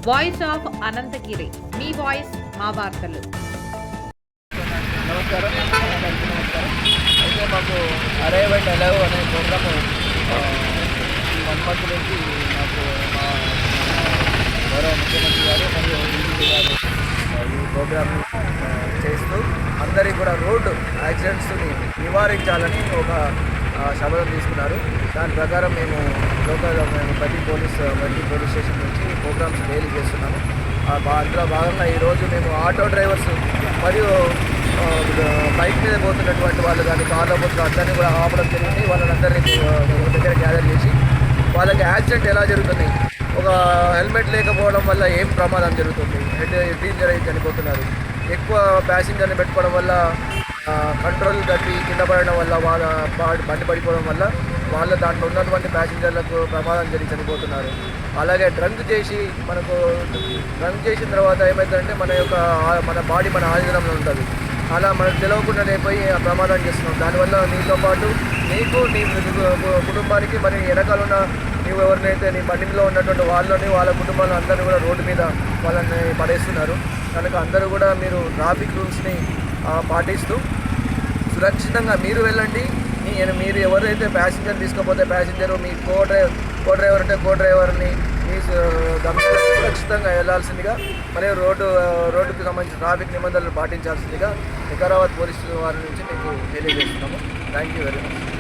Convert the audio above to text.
Voice of Anantagiri, మీ voice మా వార్తలు. నమస్కారం. అయితే మాకు అరైవ్ అండ్ అలైవ్ అనే ప్రోగ్రాము ఈ 1 మంత్ నుంచి మాకు మా గౌరవ ముఖ్యమంత్రి గారు మరియు డీజీపీ గారు ఈ ప్రోగ్రామ్ని చేస్తూ అందరికీ కూడా రోడ్డు యాక్సిడెంట్స్ని నివారించాలని ఒక శపథం తీసుకున్నారు. దాని ప్రకారం మేము ప్రతి పోలీస్ స్టేషన్ నుంచి ప్రోగ్రామ్స్ డైలీ చేస్తున్నాము. అందులో భాగంగా ఈరోజు మేము ఆటో డ్రైవర్స్ మరియు బైక్ మీద పోతున్నటువంటి వాళ్ళు కానీ కార్లో పోతున్న అందరినీ కూడా ఆపడం జరిగింది. వాళ్ళందరినీ దగ్గర గ్యాదర్ చేసి వాళ్ళకి యాక్సిడెంట్ ఎలా జరుగుతుంది, ఒక హెల్మెట్ లేకపోవడం వల్ల ఏం ప్రమాదం జరుగుతుంది, హెడ్ ఇంజరీ అయి చనిపోతున్నారు, ఎక్కువ ప్యాసింజర్ని పెట్టుకోవడం వల్ల కంట్రోల్ తప్పి కింద పడడం వల్ల వాళ్ళ బండి పడిపోవడం వల్ల వాళ్ళ దాంట్లో ఉన్నటువంటి ప్యాసింజర్లకు ప్రమాదం జరిగి చనిపోతున్నారు. అలాగే డ్రంక్ చేసిన తర్వాత ఏమవుతుందంటే మన బాడీ మన ఆధీనంలో ఉంటుంది. అలా మనకు తెలియకుండానే పోయి ఆ ప్రమాదం చేస్తున్నాం. దానివల్ల నీతో పాటు నీకు నీ కుటుంబానికి మరి వెనకాల ఉన్న నీవు ఎవరినైతే నీ బండిలో ఉన్నటువంటి వాళ్ళ కుటుంబాలను అందరూ కూడా రోడ్డు మీద వాళ్ళని పడేస్తున్నారు. కనుక అందరూ కూడా మీరు ట్రాఫిక్ రూల్స్ని పాటిస్తూ సురక్షితంగా మీరు వెళ్ళండి. మీరు ఎవరైతే ప్యాసింజర్ తీసుకోకపోతే ప్యాసింజరు, మీ కో డ్రైవర్ అంటే కో డ్రైవర్ని మీ గమ్యాలకు సురక్షితంగా వెళ్ళాల్సిందిగా మరియు రోడ్డుకి సంబంధించిన ట్రాఫిక్ నిబంధనలు పాటించాల్సిందిగా వికారాబాద్ పోలీసు వారి నుంచి మీకు తెలియజేస్తున్నాము. Thank you very much.